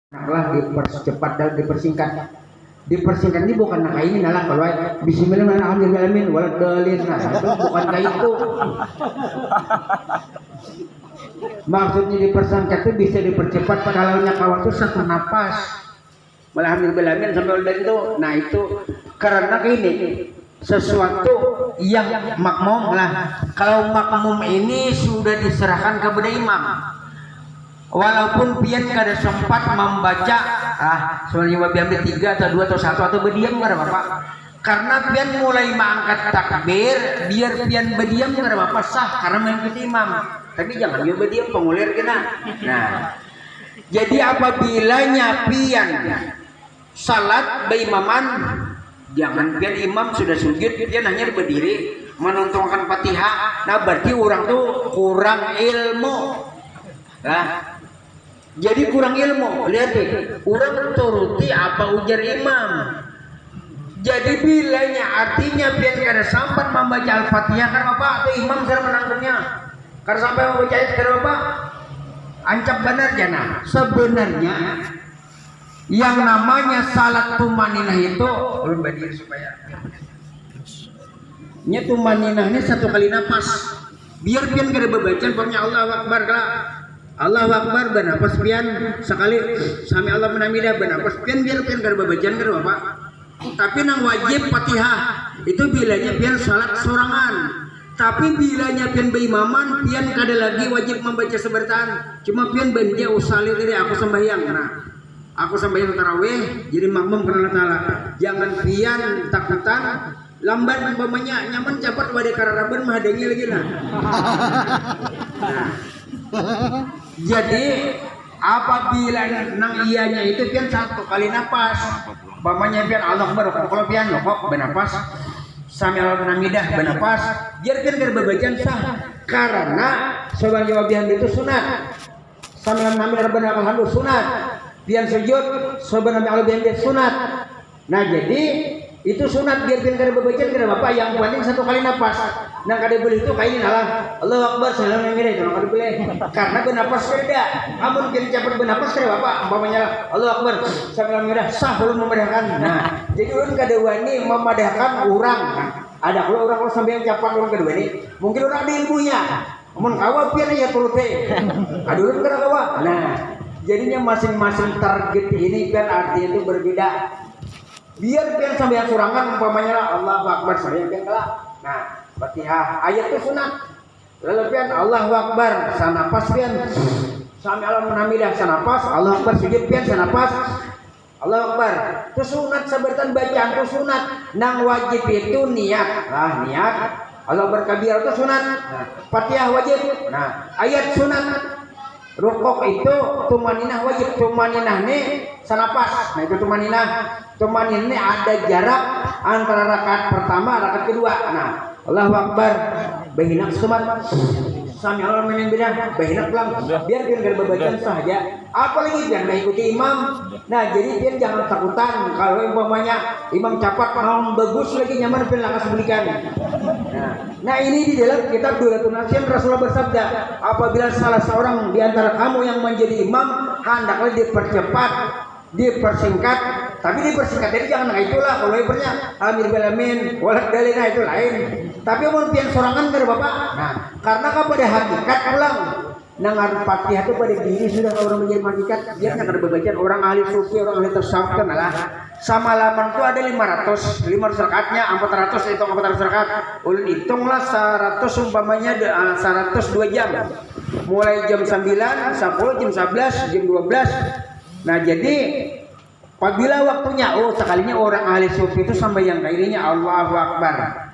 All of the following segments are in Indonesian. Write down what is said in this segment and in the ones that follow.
Naklah dipercepat dan dipersingkat. Dipersingkat ini bukan nak ini nalah kalau bismillahirrahmanirrahim waladhdallin. Nah, itu bukan kayak itu. Maksudnya dipersingkat itu bisa dipercepat kalau waktu satu napas. Alhamdulillah sampai udah itu. Nah, itu karena ini sesuatu yang makmum lah. Kalau makmum ini sudah diserahkan kepada imam. Walaupun pian kada sempat membaca sebenarnya wabi ambil 3 atau 2 atau 1 atau berdiam kada apa-apa. Karena pian mulai mengangkat takbir, biar pian berdiam kada apa-apa sah karena mengikuti imam. Tapi jangan juga berdiam pengulir kena. Nah, jadi apabila pian salat berimaman, jangan pian imam sudah sujud pian hanya berdiri menuntunkan Fatihah. Nah, berarti orang tuh kurang ilmu. Nah, jadi kurang ilmu. Lihat deh, orang turuti apa ujar imam. Jadi bilanya artinya biar kada sampai membaca Al-Fatihah kan apa atau imam cara menangkapnya. Kada sampai membaca ayat kada apa? Ancap benar jana. Sebenarnya yang namanya salat tumaninah itu ulun berdiri supaya nya tumaninah ini satu kali nafas. Biar pian kada bebaca pokoknya Allahu Akbar lah. Allahu Akbar bernapas pian sekali sami Allah menamidah bernapas pian biar pian kada babacaan kada apa. Tapi nang wajib Fatihah itu bilanya pian salat sorangan. Tapi bilanya pian berimaman pian kada lagi wajib membaca sebertaan. Cuma pian bendia usali diri aku sembahyang. Nah, aku sembahyang tarawih jadi makmum karena taala. Jangan pian takutan lambat umpamanya nyaman cepat wadai kararaban mah adanya lagi nah. Jadi apabila nang ianya itu pian satu kali napas, umpamanya pian Allah Akbar kalau pian kok bernapas sami Allah menamidah bernapas, biar pian kada babacaan sah karena soal jawabian itu sunat. Sami Allah menamidah bernapas sunat. Pian sujud soal Allah bihan sunat. Nah, jadi itu sunat biar pian kada babacaan kada apa yang penting satu kali napas. Nah, kada boleh itu kainin Allah Allahu Akbar salam mengira kalau kada boleh karena bernapas beda. Amun pian cepat bernapas kada apa umpamanya Allahu Akbar salam mengira sah belum memadahkan. Nah, jadi ulun kada wani memadahkan orang. Nah, ada kalau orang kalau sampai yang cepat ulun kada wani mungkin orang ada ilmunya. Amun kawa pian ya turute. Ada ulun kada kawa. Nah, jadinya masing-masing target ini kan artinya itu berbeda. Biar pian sampai yang surangan umpamanya Allahu Akbar saya pian kalah. Nah, Fatihah ayat itu sunat. Lalu pian Allahu Akbar sanapas pian sami Allah menamidah sanapas Allahu Akbar sujud pian sanapas Allahu Akbar. Itu sunat sebertan bacaan itu sunat. Nang wajib itu niat. Niat Allahu Akbar kabir itu sunat. Nah, Fatihah wajib. Nah, ayat sunat. Rukuk itu tumaninah wajib. Tumaninah ini sanapas. Nah, itu tumaninah. Tumaninah ini ada jarak antara rakaat pertama rakaat kedua. Nah, Allahu Akbar bahinak sumat sami Allah menambidah bahinak pulang biar pian kada babacaan saja apalagi biar mengikuti imam. Nah, jadi pian jangan takutan kalau umpamanya imam capat mau bagus lagi nyaman pian lakas belikan. Nah, ini di dalam kitab Dulatul Nasihin Rasulullah bersabda apabila salah seorang di antara kamu yang menjadi imam hendaklah dipercepat dipersingkat, tapi dipersingkat jadi jangan itulah kalau ibaratnya amir belamin waladhdallin itu lain. Tapi mau pian sorangan kada bapak. Nah, karena pada hakikat ulang nang Fatihah itu pada diri sudah orang menjadi hakikat biarnya kada babacaan orang ahli sufi orang ahli tasawuf kan lah. Sama laman itu ada 500 rakaatnya 400 itu 400 rakaat. Ulun hitunglah 100 umpamanya 102 jam. Mulai jam 9, 10, jam 11, jam 12. Nah, jadi apabila waktunya sekalinya orang ahli sufi itu sampai yang kairinya Allahu Akbar.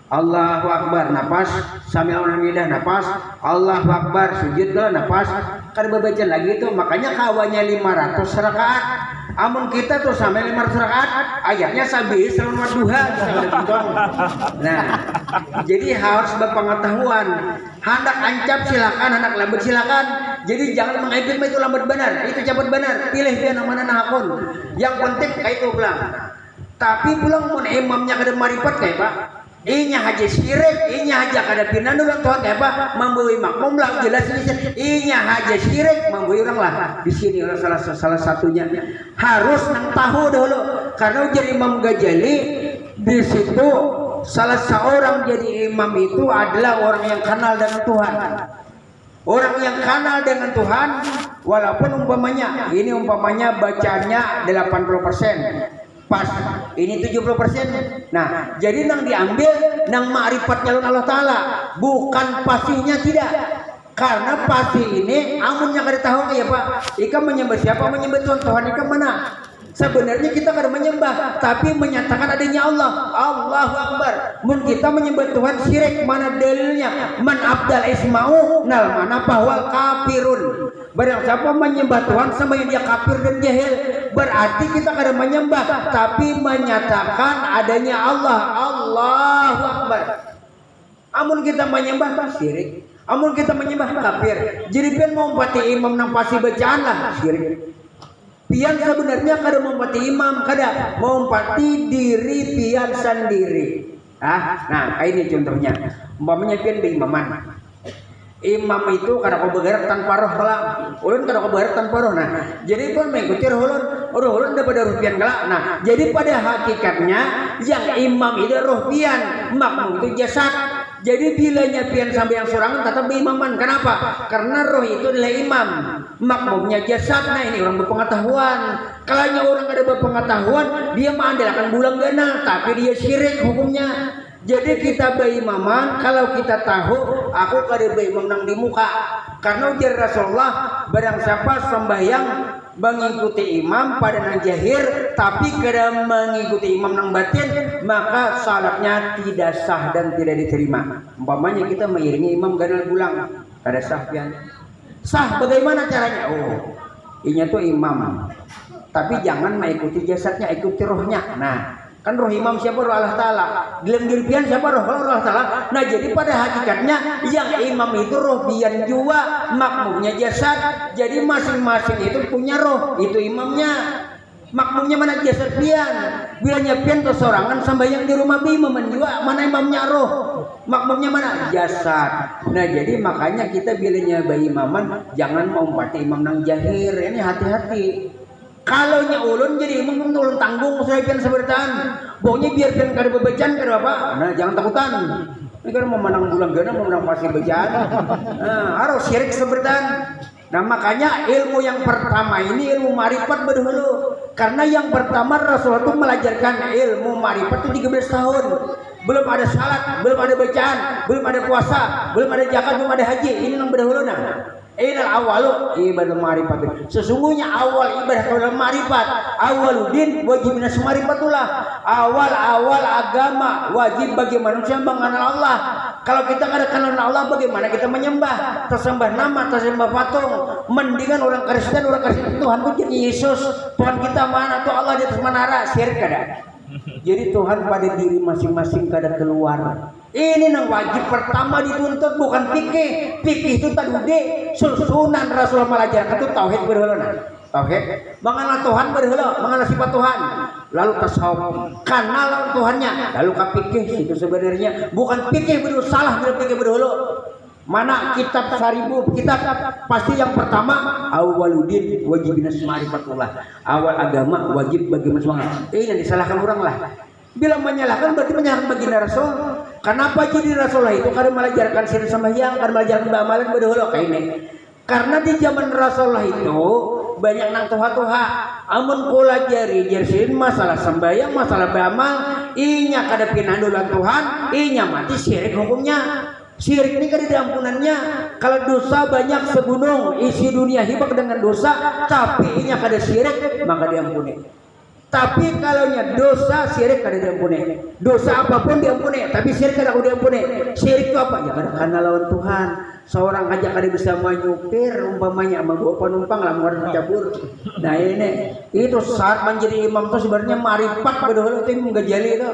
Allahu Akbar napas sami Allah menamidah napas Allahu Akbar sujud lah napas kada baca lagi itu makanya kawanya 500 rakaat. Amun kita tuh sampai 500 rakaat ayatnya sabih selamat duha. Nah, jadi harus berpengetahuan. Hendak ancap silakan, hendak lambat silakan. Jadi jangan mengikut itu lambat benar, itu cepat benar. Pilih dia mana hakun. Yang penting kayak itu pulang. Tapi pulang mun imamnya kada marifat kayak Pak. Inya haja syirik, inya haja kada pinandulan Tuhan kayak apa? Membui makmum lah jelas ini. Inya haja syirik, membui orang lah. Di sini orang salah satunya harus nang tahu dulu. Karena jadi Imam Ghazali di situ salah seorang jadi imam itu adalah orang yang kenal dengan Tuhan. Orang yang kenal dengan Tuhan, walaupun umpamanya bacanya 80%. Pas ini 70%. Nah, jadi nang diambil nang ma'rifatnya Allah Ta'ala, bukan pastinya tidak. Karena pasti ini amunnya kada tahu ya Pak. Ika menyembah siapa? Menyembah Tuhan Ika mana? Sebenarnya kita kada menyembah, tapi menyatakan adanya Allah. Allahu Akbar. Mun kita menyembah Tuhan syirik, mana dalilnya? Man abdal isma'u nal mana bahwal kafirun. Barang siapa menyembah Tuhan sama yang dia kafir dan jahil, berarti kita kada menyembah, tapi menyatakan adanya Allah. Allahu Akbar. Amun kita menyembah syirik, amun kita menyembah kafir. Jadi pian mau pati imam nang pasti bacaan lah syirik. Pian sebenarnya kada mempati imam, kada mempati diri pian sendiri. Nah ini contohnya. Umpamanya pian berimaman. Imam itu kada kau bergerak tanpa roh lah. Ulun kada kau bergerak tanpa roh. Nah, jadi pun mengikuti roh ulun daripada roh pian galak. Nah, jadi pada hakikatnya yang imam itu roh pian, makmum itu jasad. Jadi bilanya pian sampai yang sorangan tetap berimaman. Kenapa? Karena roh itu adalah imam, makmumnya jasad. Nah ini orang berpengetahuan. Kalau orang ada berpengetahuan, dia mengandalkan bulan gana, tapi dia syirik hukumnya. Jadi kita berimaman kalau kita tahu aku kada berimam nang di muka. Karena ujar Rasulullah, barang siapa sembahyang mengikuti imam pada nang jahir tapi kada mengikuti imam nang batin, maka salatnya tidak sah dan tidak diterima. Umpamanya kita mengiringi imam ganal bulang, kada sah pian. Sah bagaimana caranya? Oh, inya tuh imam. Tapi jangan mengikuti jasadnya, ikuti rohnya. Nah, kan roh imam siapa? Roh Allah Ta'ala. Dalam diri pian siapa? Roh Allah Ta'ala. Nah jadi pada hakikatnya yang imam itu roh pian jua, makmumnya jasad. Jadi masing-masing itu punya roh. Itu imamnya. Makmumnya mana jasad pian. Bilanya pian kesorangan sambayang di rumah imam jua, mana imamnya roh. Makmumnya mana? Jasad. Nah jadi makanya kita bilanya bayi imaman jangan mau mempati imam nang jahir. Ini hati-hati. Kalau nya ulun jadi imam ulun tanggung saya pian sebertaan. Pokoknya biar pian kada bebecan kada apa. Nah jangan takutan. Ini kan mau menang bulan gana mau menang pasti bejaan. Nah, harus syirik sebertaan. Nah makanya ilmu yang pertama ini ilmu ma'rifat berdahulu. Karena yang pertama Rasulullah itu melajarkan ilmu ma'rifat itu 13 tahun. Belum ada salat, belum ada bacaan, belum ada puasa, belum ada zakat, belum ada haji. Ini yang berdahulu nah. Inal awalu ibadah ma'rifat. Sesungguhnya awal ibadah adalah ma'rifat. Awaludin wajib minas ma'rifatullah. Awal agama wajib bagi manusia mengenal Allah. Kalau kita kada kenal Allah, bagaimana kita menyembah? Tersembah nama, tersembah patung. Mendingan orang Kristen Tuhan itu jadi Yesus. Tuhan kita mana? Tuh Allah di atas menara. Syirik kada. Jadi Tuhan pada diri masing-masing kada keluar. Ini yang wajib pertama dituntut, bukan fikih. Fikih itu tadi susunan Rasulullah mengajarkan itu tauhid berhala. Tauhid mengenal Tuhan berhala, mengenal sifat Tuhan. Lalu tasawuf, kenal Tuhannya. Lalu ka fikih itu sebenarnya bukan fikih berhala, salah bila fikih berhala. Mana kitab 1000 kitab pasti yang pertama awaludin wajib minas ma'rifatullah. Awal agama wajib bagi manusia. Ini disalahkan orang lah. Bila menyalahkan berarti menyalahkan baginda Rasul. Kenapa jadi Rasulullah itu karena mengajarkan syirik sembahyang, karena mengajarkan amalan berdahulu kayak ini. Karena di zaman Rasulullah itu banyak nang tuha-tuha. Amun kula jari jersin masalah sembahyang, masalah beramal, inya kada pinandulan Tuhan, inya mati syirik hukumnya. Syirik ini kan diampunannya. Kalau dosa banyak segunung, isi dunia hibak dengan dosa, tapi inya kada syirik, maka diampuni. Tapi kalau dosa syirik kada diampuni. Dosa apapun diampuni, tapi syirik kada diampuni. Syirik itu apa? Ya kada kenal lawan Tuhan. Seorang aja kada bisa menyupir umpamanya membawa penumpang lah harus cabur. Nah ini itu saat menjadi imam itu sebenarnya ma'rifat padahal itu Imam Ghazali itu.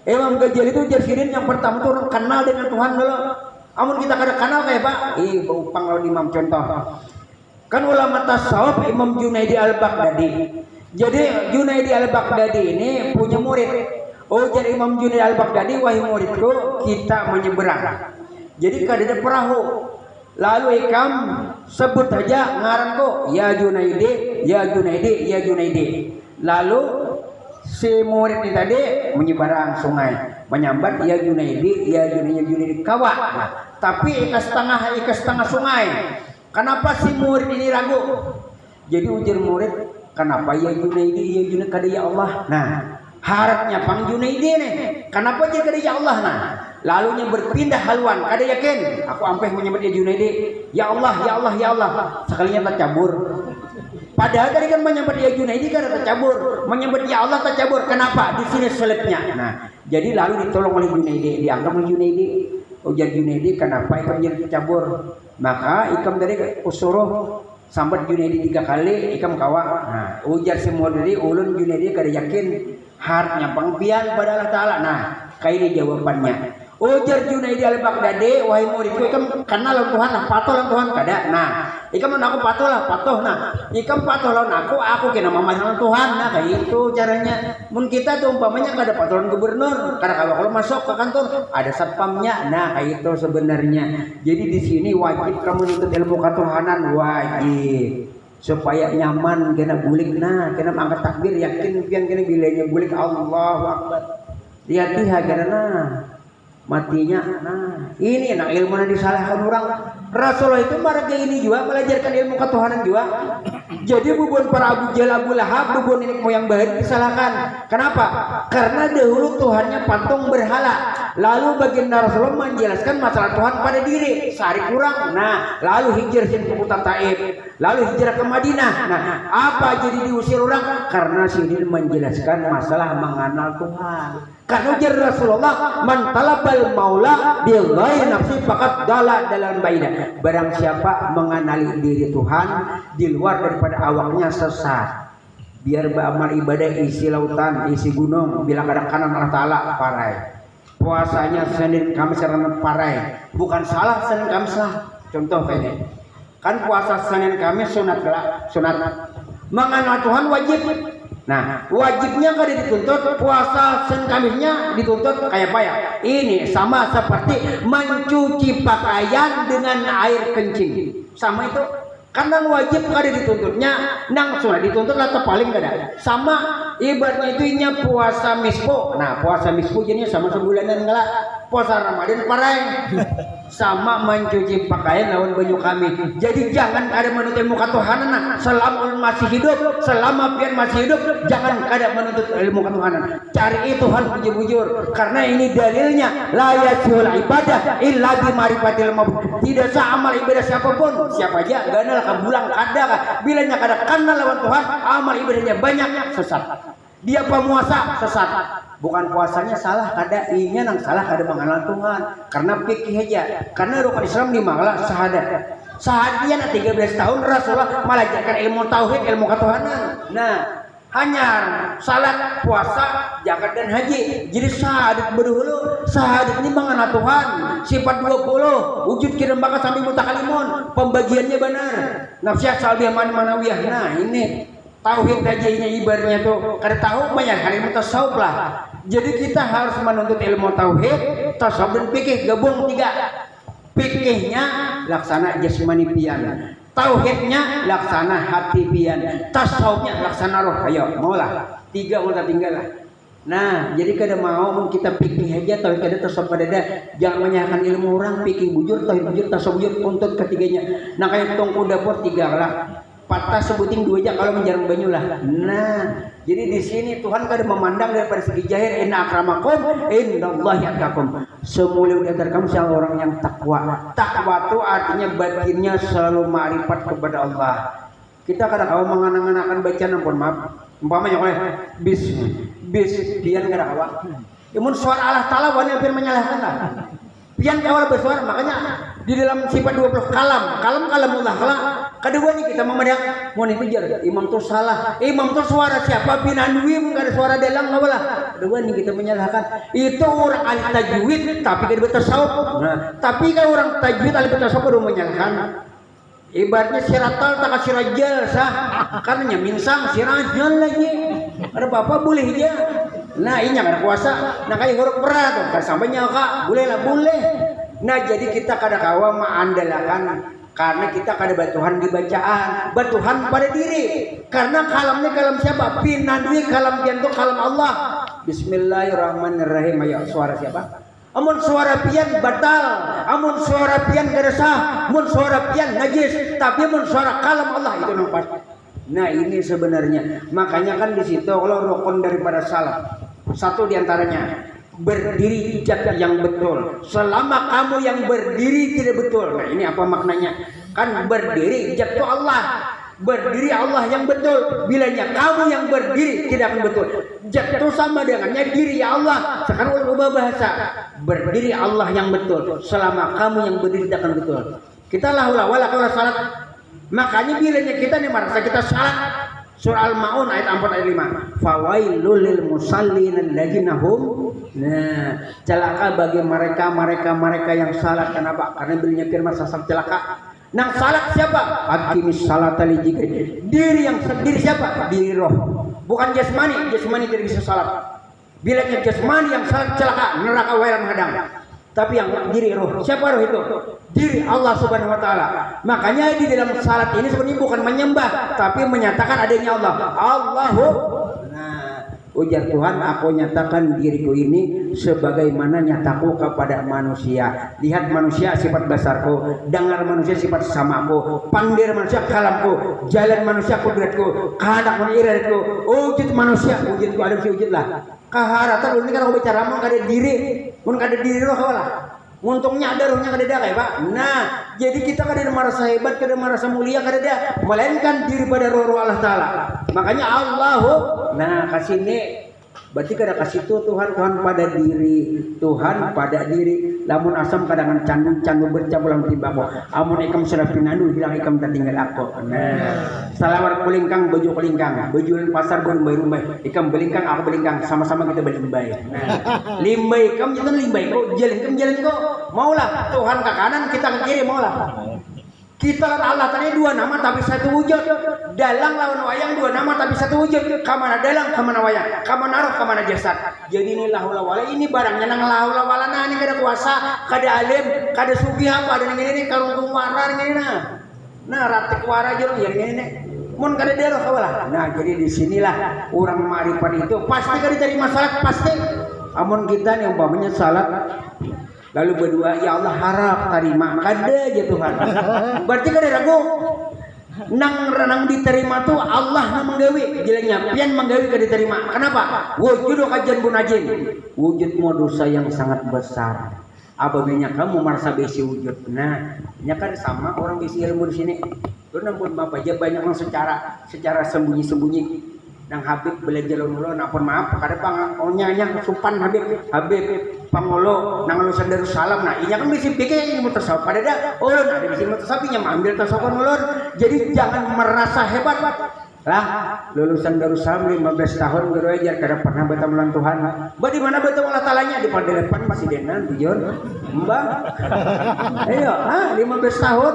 Imam Ghazali itu jadiin yang pertama itu orang kenal dengan Tuhan dulu. Amun kita kada kenal kayak Pak, upang lawan imam contoh. Kan ulama tasawuf Imam Junaidi Al-Baghdadi. Jadi Junaidi Al-Baghdadi ini punya murid. Oh jadi Imam Junaid al-Baghdadi, wahai muridku, kita menyeberang. Jadi kada perahu. Lalu ikam sebut saja ngaranku, ya Junaidi, ya Junaidi, ya Junaidi. Lalu si murid ini tadi menyeberang sungai, menyambat ya Junaidi, ya Junaidi, Junaidi kawa. Nah, tapi ikas setengah sungai. Kenapa si murid ini ragu? Jadi ujar murid, kenapa ya Junaidi, ya Junaidi kada ya Allah? Nah, harapnya Pang Junaidi nih. Kenapa dia kada ya Allah? Nah, lalunya berpindah haluan, kada yakin. Aku ampe menyebut ya Junaidi, ya Allah, ya Allah, ya Allah. Sekalinya tercabur. Padahal tadi kan menyebut ya Junaidi kada tercabur, menyebut ya Allah tercabur. Kenapa? Di sini selipnya. Nah, jadi lalu ditolong oleh Junaidi, dianggap oleh Junaidi. Ujar Junaidi, kenapa ikam jadi tercabur? Maka ikam tadi usuruh sambat Junaidi 3 kali, ikam kawa. Nah, ujar semua dari ulun Junaidi kada yakin hartnya pangpian pada Allah Ta'ala. Nah, kayak ini jawabannya. Ujar Junaidi al-Baghdadi, wahai muridku, ikam kenal lawan Tuhan lah, patuh lawan Tuhan kada. Nah, ikam lawan aku patuh lah, patuh. Nah, ikam patuh lawan aku kena mamah lawan Tuhan. Nah, kayak itu caranya. Mun kita tuh umpamanya kada patuh lawan gubernur, karena kalau masuk ke kantor ada satpamnya. Nah, kayak itu sebenarnya. Jadi di sini wajib kamu nuntut ilmu ketuhanan, wajib. Supaya nyaman kena bulik, nah kena angkat takbir yakin pian kena bilanya bulik Allahu Akbar, lihat karena matinya. Nah ini nak ilmu yang disalahkan orang. Rasulullah itu marga ini juga belajarkan ilmu ketuhanan juga. Jadi bubun para Abu Jahal, Abu Lahab, bubun ini moyang bahari disalahkan. Kenapa? Karena dahulu Tuhannya patung berhala. Lalu baginda Rasulullah menjelaskan masalah Tuhan pada diri. Sehari kurang. Nah, lalu hijrah ke kota Taif, lalu hijrah ke Madinah. Nah, apa jadi diusir orang? Karena sini menjelaskan masalah mengenal Tuhan. Karena ujar Rasulullah, man talabal maula billahi nafsi faqad dala dalam baidah. Barang siapa mengenali diri Tuhan di luar daripada awaknya sesat. Biar beramal ibadah isi lautan, isi gunung, bila ada kanan Allah Ta'ala parai. Puasanya Senin Kamis karena parai. Bukan salah Senin Kamis lah. Contoh kayak kan puasa Senin Kamis sunat lah, sunat. Mengenal Tuhan wajib. Nah, wajibnya kada dituntut, puasa Senin Kamisnya dituntut kayak apa ya? Ini sama seperti mencuci pakaian dengan air kencing. Sama itu. Karena wajib kada dituntutnya, nang sunat dituntut atau paling kada. Sama ibaratnya itu inya puasa mispo. Nah, puasa mispo jadinya sama sebulanan ngelak. Puasa Ramadan parai. Sama mencuci pakaian lawan baju kami. Jadi jangan ada menuntut ilmu ketuhanan. Selama masih hidup, selama pian masih hidup, jangan ada menuntut ilmu ketuhanan. Cari Tuhan bujur-bujur. Karena ini dalilnya la yasihul ibadah illa bi ma'rifatil mabud. Tidak sah amal ibadah siapapun, siapa aja ganal kabulang kada. Bilanya kada kenal lawan Tuhan, amal ibadahnya banyak sesat. Dia pemuasa sesat. Bukan puasanya salah kada, ingin yang salah kada mengenal Tuhan. Karena pikir aja. Karena rukun Islam dimanglah syahadat. Syahadatnya 13 tahun Rasulullah mengajarkan ilmu tauhid, ilmu ketuhanan. Nah, hanyar salat, puasa, zakat dan haji. Jadi syahadat berdahulu. Syahadat ini mengenal Tuhan. Sifat 20, wujud kirim bakat sambil mutakalimun. Pembagiannya benar. Nafsiyah salbiyah manawiyah. Nah, ini tauhid aja ibaratnya tuh. Kada tahu banyak hari mutasawuf lah. Jadi kita harus menuntut ilmu tauhid, tasawuf dan fikih gabung 3. Fikihnya laksana jasmani pian, tauhidnya laksana hati pian, tasawufnya laksana roh. Ayo, maulah 3 udah tinggal lah. Nah, jadi kada mau kita fikih aja tauhid kada tasawuf kada ada. Jangan menyalahkan ilmu orang, fikih bujur, tauhid bujur, tasawuf bujur, tuntut ketiganya. Nah, kayak tongku dapur 3 lah. Patah sebuting 2 aja kalau menjarang banyu lah. Nah, jadi di sini Tuhan kada memandang daripada segi zahir. Inna akramakum indallahi atqakum. Semulia di antara kamu siapa orang yang takwa. Takwa itu artinya batinnya selalu ma'rifat kepada Allah. Kita kadang-kadang menganang-anangkan bacaan, ampun maaf. Umpamanya oleh bis pian kada kawa. Imun suara Allah Ta'ala banyak yang menyalahkan lah. Pian kawal bersuara, makanya di dalam sifat 20 kalamullah kalam. Kedua nih kita memadang mau itu jar imam tuh salah, imam tuh suara siapa binandwi nggak ada suara dalang nggak boleh. Kedua nih kita menyalahkan itu orang ahli tajwid tapi kada bertasawuf. Nah, tapi kan orang tajwid ahli bertasawuf baru menyalahkan. Ibaratnya siratal tak sirajal sah, karena minsang sirajal lagi. Ada bapak boleh dia. Nah ini ada puasa, nah kayak huruf berat tuh, kan sampainya kak, boleh lah boleh. Nah jadi kita kada kawa mengandalkan karena kita kada batuhan di bacaan, batuhan pada diri. Karena kalamnya kalam siapa? Pinandui kalam pian itu kalam Allah. Bismillahirrahmanirrahim. Ayo suara siapa? Amun suara pian batal, amun suara pian kada sah, amun suara pian najis, tapi amun suara kalam Allah itu nampak. Nah ini sebenarnya makanya kan di situ kalau rukun daripada salat satu diantaranya berdiri ijab yang betul. Selama kamu yang berdiri tidak betul, nah ini apa maknanya? Kan berdiri ijab itu Allah, berdiri Allah yang betul. Bilanya kamu yang berdiri tidak akan betul. Ijab itu sama dengannya diri ya Allah. Sekarang ubah bahasa berdiri Allah yang betul. Selama kamu yang berdiri tidak akan betul. Kita la haula wala quwwata salat. Makanya bilanya kita nih merasa kita salat. Surah Al-Maun ayat 4 ayat 5. Fawailul lil musallin alladzina hum. Nah, celaka bagi mereka yang salat. Kenapa? Karena bilanya firman sasab celaka. Nang salat siapa? Aqimis salata li dzikri. Diri yang sendiri siapa? Diri roh. Bukan jasmani. Jasmani tidak bisa salat. Bilanya jasmani yang salat celaka, neraka wail menghadang. Tapi yang diri roh, siapa roh itu? Diri Allah Subhanahu wa taala. Makanya di dalam salat ini sebenarnya bukan menyembah, tapi menyatakan adanya Allah. Allahu. Nah, ujar Tuhan, aku nyatakan diriku ini sebagaimana nyataku kepada manusia. Lihat manusia sifat besarku, dengar manusia sifat samaku, pandir manusia kalamku, jalan manusia kudratku, kehendak manusia iradatku, wujud manusia, wujudku ada wujudlah. Kaharatan ini kan aku bicara mau kada diri, mun kada diri roh kawalah. Untungnya ada rohnya kada ada kayak Pak. Nah, jadi kita kada merasa hebat, kada merasa mulia, kada ada, melainkan diri pada roh Allah taala. Makanya Allahu. Nah, kasih ini berarti kada kasih Tuhan pada diri, Tuhan pada diri. Lamun asam kadang candu bercabulang timbako. Amun ikam sudah pinandu hilang ikam tak tinggal aku. Nah, salawat kulingkang baju kulingkang, baju pasar berumbai-umbai. Ikam belingkang aku belingkang, sama-sama kita belimbai. Nah, limbai ikam jangan limbai kok, jalan kok. Maulah Tuhan ke kanan, kita ke kiri maulah. Kita Allah tadi dua nama tapi satu wujud. Dalang lawan wayang dua nama tapi satu wujud. Kamana dalang, kamana wayang, kamana roh, kamana jasad. Jadi ini lahula wala ini barangnya nang lahula wala nah ini kada kuasa, kada alim, kada sugih apa ada ini karung wara ini nah. Nah ratik wara jeung yang ini. Mun kada dero kawalah. Nah jadi di sinilah orang marifat itu pasti kada diterima salat pasti. Amun kita nih umpamanya salat lalu berdua ya Allah harap terima kada aja Tuhan. Berarti kada ragu. Nang diterima tuh Allah nang menggawi. Jelanya pian menggawi kada diterima. Kenapa? Wujud kajian bunajin. Wujud dosa yang sangat besar. Apabila kamu merasa besi wujud. Nah, ini kan sama orang besi ilmu di sini. Tuh nampun bapak aja banyak yang secara sembunyi-sembunyi. Nang Habib belajar ulo, napun maaf, kada pangolnya supan Habib pangolo, nang lulusan Darussalam. Nah, ini kan bisa pikir ini mutasawuf pada dah. Oh, ada di sini mutasawufnya ambil tasawuf ulun. Jadi jangan merasa hebat. Lah, lulusan Darussalam 15 tahun guru ajar kada pernah bertemu Tuhan. Ba di mana bertemu Allah Taalanya di depan masih denan tujuan. Mbak. Ayo, 15 tahun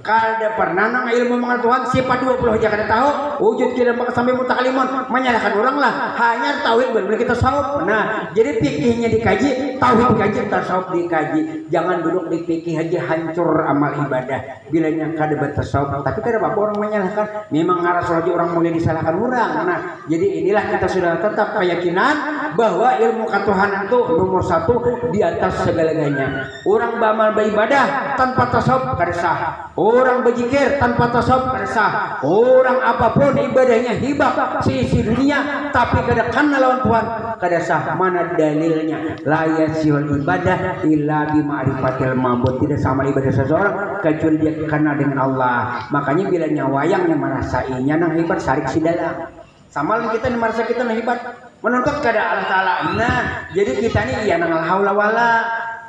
kada pernah nang ilmu mengenal Tuhan sifat 20 aja kada tahu wujud kita sampai mutakalimun menyalahkan orang lah hanya tauhid benar kita tasawuf. Nah jadi fikihnya dikaji, tauhid dikaji, tasawuf dikaji. Jangan duduk di fikih aja hancur amal ibadah bilanya kada bertasawuf. Tapi kada apa orang menyalahkan, memang ngaras aja orang mulai disalahkan orang. Nah jadi inilah kita sudah tetap keyakinan bahwa ilmu ketuhanan itu nomor satu di atas segala-galanya. Orang beramal beribadah tanpa tasawuf kada sah. Orang berzikir tanpa tasawuf kada sah. Orang apapun ibadahnya hibah seisi dunia tapi kada kenal lawan Tuhan kada sah. Mana dalilnya? La yasihul ibadah illa bi ma'rifatil ma'bud. Tidak sama ibadah seseorang kecuali dia kenal dengan Allah. Makanya bila nyawayangnya merasainya nang hebat sarik si dalam. Sama kita nih merasa kita nang hebat menuntut kada Allah Taala. Nah, jadi kita nih ya nang haula wala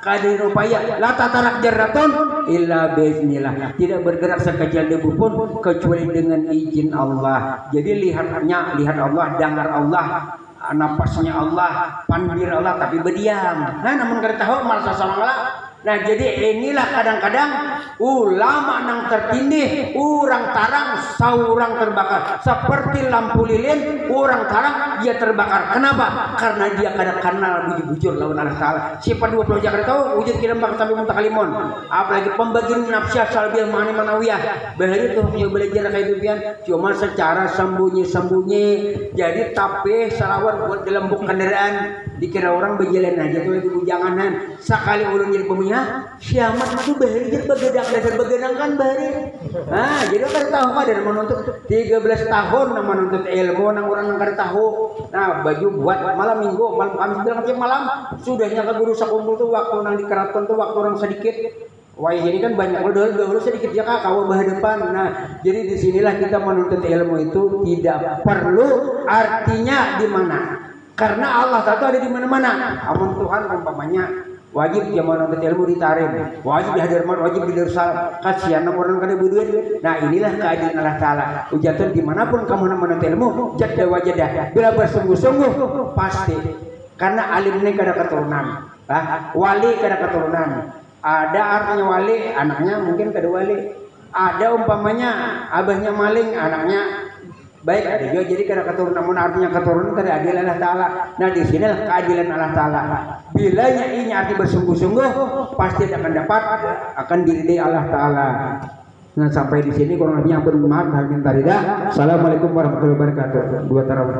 kadir upaya la tatarak jarratun illa biiznillah. Tidak bergerak sekecil debu pun kecuali dengan izin Allah. Jadi lihat Allah, dengar Allah, napasnya Allah, panggil Allah tapi berdiam. Nah namun kada tahu merasa sama Allah. Nah jadi inilah kadang-kadang ulama nang tertindih, orang tarang saurang terbakar. Seperti lampu lilin, orang tarang dia terbakar. Kenapa? Karena dia kadang kenal bujur-bujur lawan Allah Ta'ala. Sifat 20 jakar tahu wujud kirembak sampai muntah kalimun. Apalagi pembagian nafsiyah salbiyah ma'ani manawiyah. Bahari tuh yang belajar kayak itu pian cuma secara sembunyi-sembunyi. Jadi tapi salawat buat dalam buk kendaraan dikira orang berjalan aja tuh lagi bujanganan. Sekali ulun jadi pemia kiamat itu bahari jadi begadang dasar begadang kan bahari. Nah jadi kan tahu mah dari menuntut 13 tahun nama menuntut ilmu nang orang nang tahu. Nah baju buat malam minggu malam Kamis bilang tiap malam sudahnya ke guru sakumpul tuh waktu nang di keraton tuh waktu orang sedikit. Wah ini kan banyak dulu sedikit ya kak kawal depan. Nah jadi disinilah kita menuntut ilmu itu tidak perlu artinya di mana. Karena Allah tahu ada di mana-mana. Amun Tuhan umpamanya wajib dia menuntut ilmu ditarim, wajib dihadirkan, wajib di Darussalam. Kasihan orang kada berduit. Nah inilah keadilan Allah Taala. Ujatan dimanapun kamu menuntut ilmu, jadda wajadah. Bila bersungguh-sungguh pasti. Karena alim ini kada keturunan, wali kada keturunan. Ada artinya wali, anaknya mungkin kada wali. Ada umpamanya abahnya maling, anaknya baik ada juga. Jadi kada keturunan, namun artinya keturunan kada adil Allah Taala. Nah di sini keadilan Allah Taala. Bila ini arti bersungguh-sungguh pasti akan dapat, akan diridai Allah Taala. Nah sampai di sini kurang lebihnya ampun maaf hal minta ridha. Assalamualaikum warahmatullahi wabarakatuh. Dua tarawih.